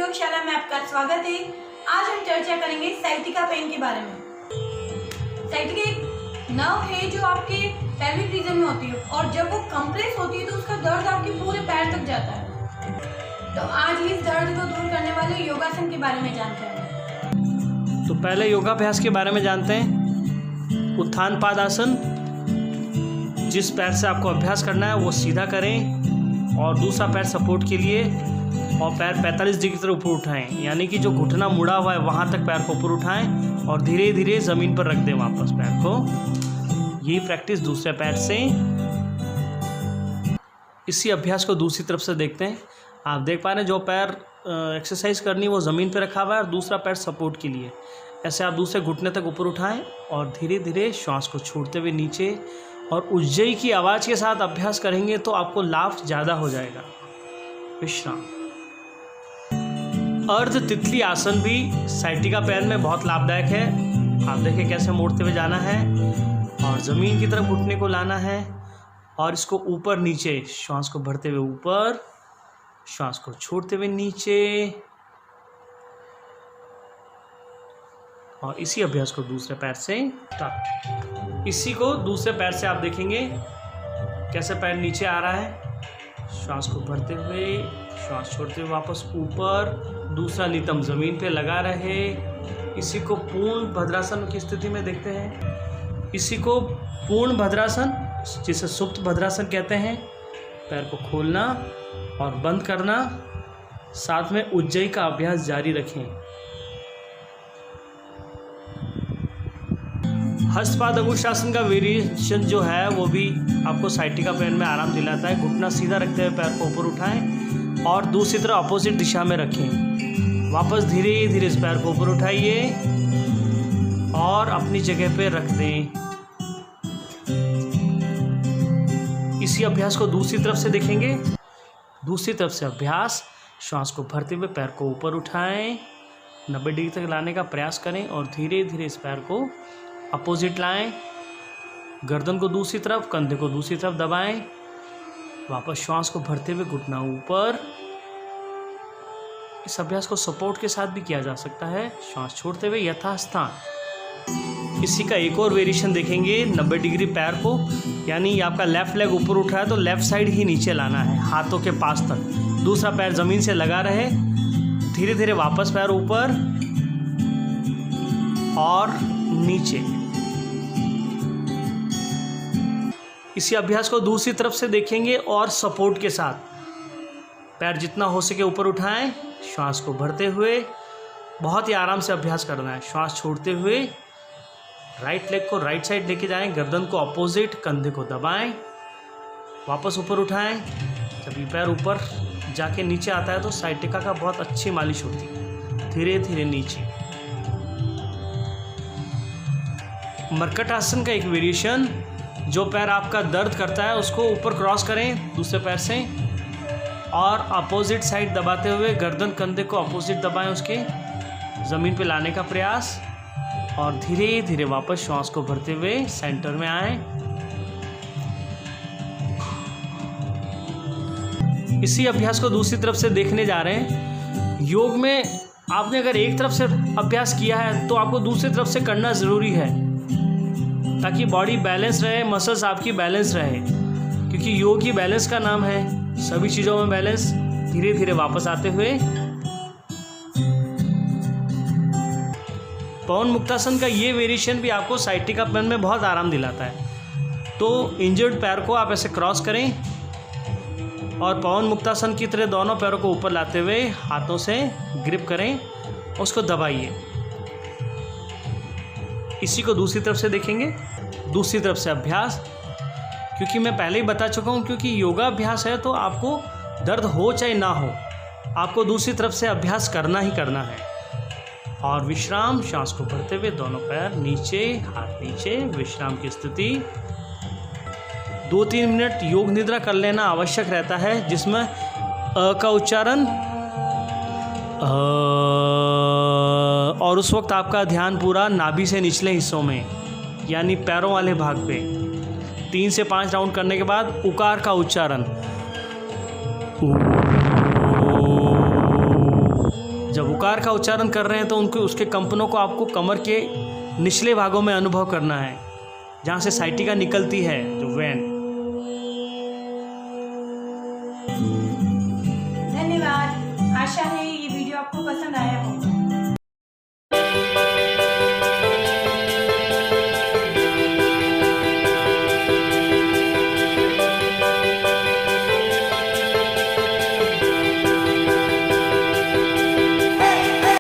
प्रयोगशाला में आपका स्वागत है। आज हम चर्चा करेंगे साइटिका पेन के बारे में। साइटिका एक नर्व है जो आपके पेल्विक रीजन में होती है और जब वो कंप्रेस होती है तो उसका दर्द आपके पूरे पैर तक जाता है। तो आज इस दर्द को दूर करने वाले योगासन के बारे में जानते हैं। तो पहले योगाभ्यास के बारे में जानते हैं। उत्थान पादासन, जिस पैर से आपको अभ्यास करना है वो सीधा करें और दूसरा पैर सपोर्ट के लिए और पैर 45 डिग्री तरफ ऊपर उठाएं, यानी कि जो घुटना मुड़ा हुआ है वहाँ तक पैर को ऊपर उठाएं और धीरे धीरे ज़मीन पर रख दें वापस पैर को। यही प्रैक्टिस दूसरे पैर से। इसी अभ्यास को दूसरी तरफ से देखते हैं। आप देख पा रहे हैं जो पैर एक्सरसाइज करनी वो ज़मीन पर रखा हुआ है और दूसरा पैर सपोर्ट के लिए। ऐसे आप दूसरे घुटने तक ऊपर उठाएं और धीरे धीरे श्वास को छोड़ते हुए नीचे और उज्जयी की आवाज़ के साथ अभ्यास करेंगे तो आपको लाभ ज़्यादा हो जाएगा। विश्राम। अर्ध तितली आसन भी साइटिका पेन में बहुत लाभदायक है। आप देखें कैसे मोड़ते हुए जाना है और ज़मीन की तरफ घुटने को लाना है और इसको ऊपर नीचे, श्वास को भरते हुए ऊपर, श्वास को छोड़ते हुए नीचे। और इसी अभ्यास को दूसरे पैर से इसी को दूसरे पैर से आप देखेंगे कैसे पैर नीचे आ रहा है। श्वास को भरते हुए, श्वास छोड़ते हुए वापस ऊपर, दूसरा नितंब ज़मीन पे लगा रहे। इसी को पूर्ण भद्रासन की स्थिति में देखते हैं। इसी को पूर्ण भद्रासन, जिसे सुप्त भद्रासन कहते हैं। पैर को खोलना और बंद करना, साथ में उज्जयी का अभ्यास जारी रखें। हस्तपाद अंगुष्ठासन का वेरिएशन जो है वो भी आपको साइटिका पेन में आराम दिलाता है। घुटना सीधा रखते हुए पैर को ऊपर उठाएं और दूसरी तरफ अपोजिट दिशा में रखें। वापस धीरे धीरे इस पैर को ऊपर उठाइए और अपनी जगह पे रख दें। इसी अभ्यास को दूसरी तरफ से देखेंगे। दूसरी तरफ से अभ्यास, श्वास को भरते हुए पैर को ऊपर उठाएं, 90 डिग्री तक लाने का प्रयास करें और धीरे धीरे इस पैर को अपोजिट लाएं। गर्दन को दूसरी तरफ, कंधे को दूसरी तरफ दबाएं। वापस श्वास को भरते हुए घुटना ऊपर। इस अभ्यास को सपोर्ट के साथ भी किया जा सकता है। श्वास छोड़ते हुए यथास्थान। इसी का एक और वेरिएशन देखेंगे। 90 डिग्री पैर को, यानी आपका लेफ्ट लेग ऊपर उठा है तो लेफ्ट साइड ही नीचे लाना है, हाथों के पास तक। दूसरा पैर ज़मीन से लगा रहे। धीरे धीरे वापस पैर ऊपर और नीचे। इसी अभ्यास को दूसरी तरफ से देखेंगे और सपोर्ट के साथ। पैर जितना हो सके ऊपर उठाएं, श्वास को भरते हुए बहुत ही आराम से अभ्यास करना है। श्वास छोड़ते हुए राइट लेग को राइट साइड लेके जाएं, गर्दन को अपोजिट, कंधे को दबाएं, वापस ऊपर उठाएं। जब ये पैर ऊपर जाके नीचे आता है तो साइटिका का बहुत अच्छी मालिश होती है। धीरे धीरे नीचे। मरकट आसन का एक वेरिएशन, जो पैर आपका दर्द करता है उसको ऊपर क्रॉस करें दूसरे पैर से और अपोजिट साइड दबाते हुए गर्दन कंधे को अपोजिट दबाएं, उसके ज़मीन पे लाने का प्रयास और धीरे धीरे वापस श्वास को भरते हुए सेंटर में आएं। इसी अभ्यास को दूसरी तरफ से देखने जा रहे हैं। योग में आपने अगर एक तरफ से अभ्यास किया है तो आपको दूसरी तरफ से करना ज़रूरी है ताकि बॉडी बैलेंस रहे, मसल्स आपकी बैलेंस रहे, क्योंकि योग ही बैलेंस का नाम है। सभी चीज़ों में बैलेंस। धीरे धीरे वापस आते हुए पवन मुक्तासन का ये वेरिएशन भी आपको साइटिका पेन में बहुत आराम दिलाता है। तो इंजर्ड पैर को आप ऐसे क्रॉस करें और पवन मुक्तासन की तरह दोनों पैरों को ऊपर लाते हुए हाथों से ग्रिप करें, उसको दबाइए। इसी को दूसरी तरफ से देखेंगे। दूसरी तरफ से अभ्यास, क्योंकि मैं पहले ही बता चुका हूँ, क्योंकि योगा अभ्यास है तो आपको दर्द हो चाहे ना हो, आपको दूसरी तरफ से अभ्यास करना ही करना है। और विश्राम, श्वास को भरते हुए दोनों पैर नीचे, हाथ नीचे, विश्राम की स्थिति। 2-3 मिनट योग निद्रा कर लेना आवश्यक रहता है, जिसमें अ का उच्चारण और उस वक्त आपका ध्यान पूरा नाभि से निचले हिस्सों में, यानी पैरों वाले भाग पे। 3 से 5 राउंड करने के बाद उकार का उच्चारण। उकार का उच्चारण कर रहे हैं तो उनके उसके कंपनों को आपको कमर के निचले भागों में अनुभव करना है, जहाँ से साइटिका निकलती है, जो वेन। धन्यवाद। आशा है ये वीडियो आपको पसंद आया